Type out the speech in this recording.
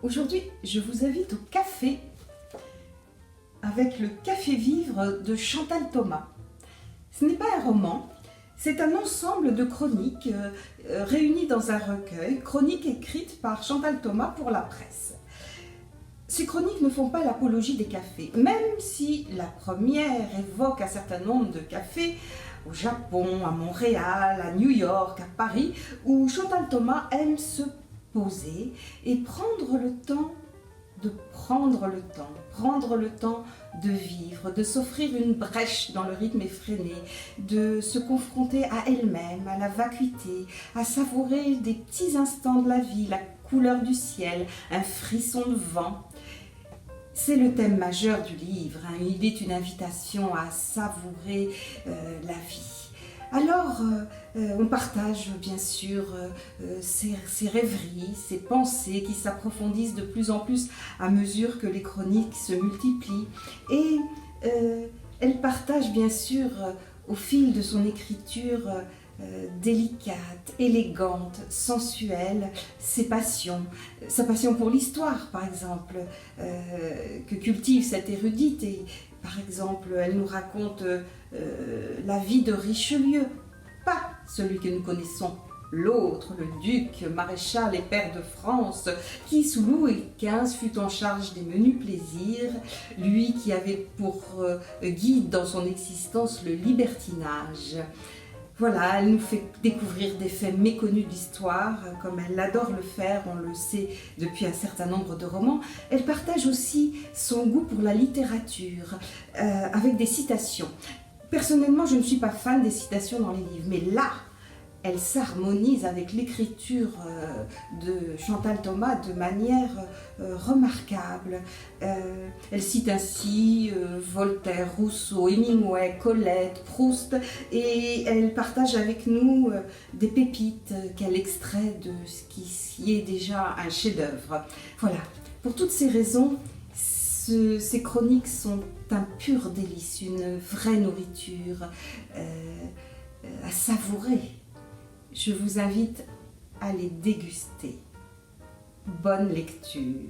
Aujourd'hui, je vous invite au café avec le Café Vivre de Chantal Thomas. Ce n'est pas un roman, c'est un ensemble de chroniques réunies dans un recueil, chroniques écrites par Chantal Thomas pour la presse. Ces chroniques ne font pas l'apologie des cafés, même si la première évoque un certain nombre de cafés au Japon, à Montréal, à New York, à Paris, où Chantal Thomas aime se poser et prendre le temps de vivre, de s'offrir une brèche dans le rythme effréné, de se confronter à elle-même, à la vacuité, à savourer des petits instants de la vie, la couleur du ciel, un frisson de vent. C'est le thème majeur du livre, hein. Il est une invitation à savourer la vie. Alors, on partage bien sûr ses rêveries, ses pensées qui s'approfondissent de plus en plus à mesure que les chroniques se multiplient. Et elle partage bien sûr au fil de son écriture délicate, élégante, sensuelle, ses passions. Sa passion pour l'histoire, par exemple, que cultive cette érudite. Et, par exemple, elle nous raconte la vie de Richelieu, pas celui que nous connaissons, l'autre, le duc, maréchal et pair de France, qui sous Louis XV fut en charge des menus plaisirs, lui qui avait pour guide dans son existence le libertinage. Voilà, elle nous fait découvrir des faits méconnus de l'histoire, comme elle adore le faire, on le sait depuis un certain nombre de romans. Elle partage aussi son goût pour la littérature, avec des citations. Personnellement, je ne suis pas fan des citations dans les livres, mais là, elle s'harmonise avec l'écriture de Chantal Thomas de manière remarquable. Elle cite ainsi Voltaire, Rousseau, Hemingway, Colette, Proust, et elle partage avec nous des pépites qu'elle extrait de ce qui est déjà un chef-d'œuvre. Voilà, pour toutes ces raisons, ces chroniques sont un pur délice, une vraie nourriture à savourer. Je vous invite à les déguster. Bonne lecture.